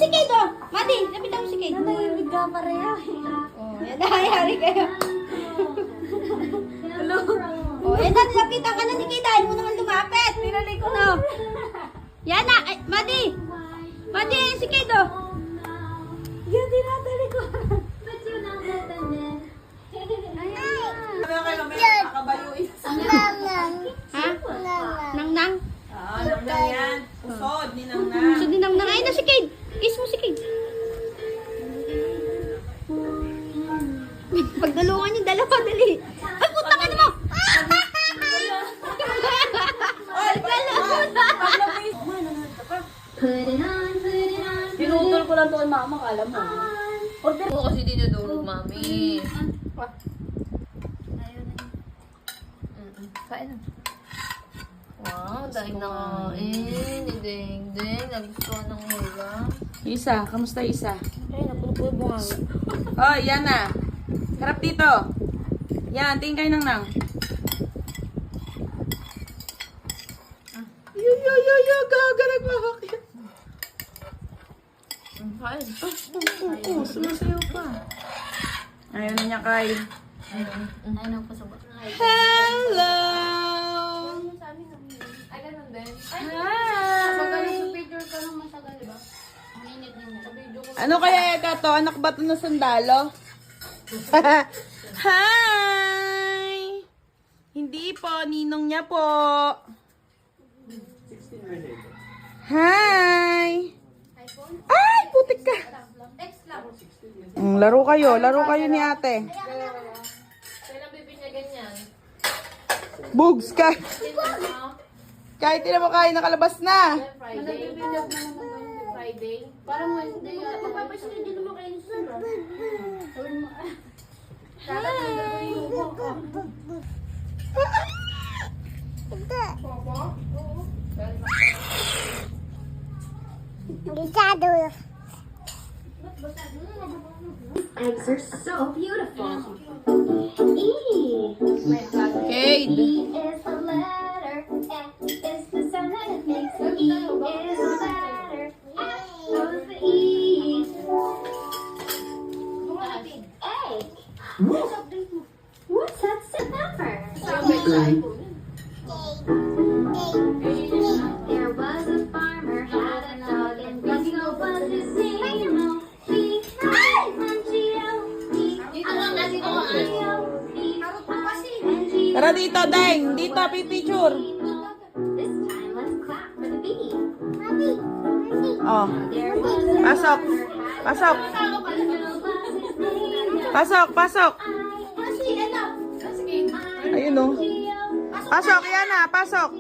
Kate, oh. Mati, lapitan mo si Kate. Nanahimig ka pareha. Oh, yan nangyayari kayo. Oh, yan na, lapitan ka na ni Kate. Dahil mo naman lumapit. Nilali ko na. Yan na, ay, Mati. Mati, si Kate, oh. Yan, dinadali ko. Ha? Nang-nang? Nang yan. Usod ni Nang. So, din nang-nang. Ay na si Kate. Kiss mo si Kate. Pagdalungan yung dalawa, dali. Ay, puta ka naman! Pinutol ko lang to kay mama, kala mo. Order ko kasi dinudulog, mami. Kain na. Wow, dahil na kain. Ni Deng-Deng. Nagustuhan ng ulam. Isa, kamusta Isa? Ay, napulupul mo nga. Oh, yan na. Harap dito. Yan, tingin kayo Nang. Yo, gaga, nagmahakit. Kain. Oo, sumasayaw pa. Ayaw na niya kay. Ayun ang pasabot. Hello! Ay, ganun din. Magaling sa picture ka nung masagal, di ba? Ang init niyo mo. Ano kaya ito to? Anak ba ito ng sandalo? Hi! Hindi po, ninong niya po. Hi! Ay, putik ka. Laro kayo ni ate. Kailan bibinyagan yan? Bugs ka. Kahit hindi na mo kain, nakalabas na. Friday. Friday. Parang Wednesday yata. Magpapasunod din naman kayo sa Eggs are so beautiful. E. Kate. E is the letter. F is the sound that it makes. E is the letter. F goes the E. A. What's that number? There was a farmer, had a dog, and Bingo was his name. Tara dito, Deng. Dito, pipicture. This time, let's clap for the bee. Oh. There was a Pasok. Pasok. Pasok, pasok. Ayun o. Pasok, yan na, pasok.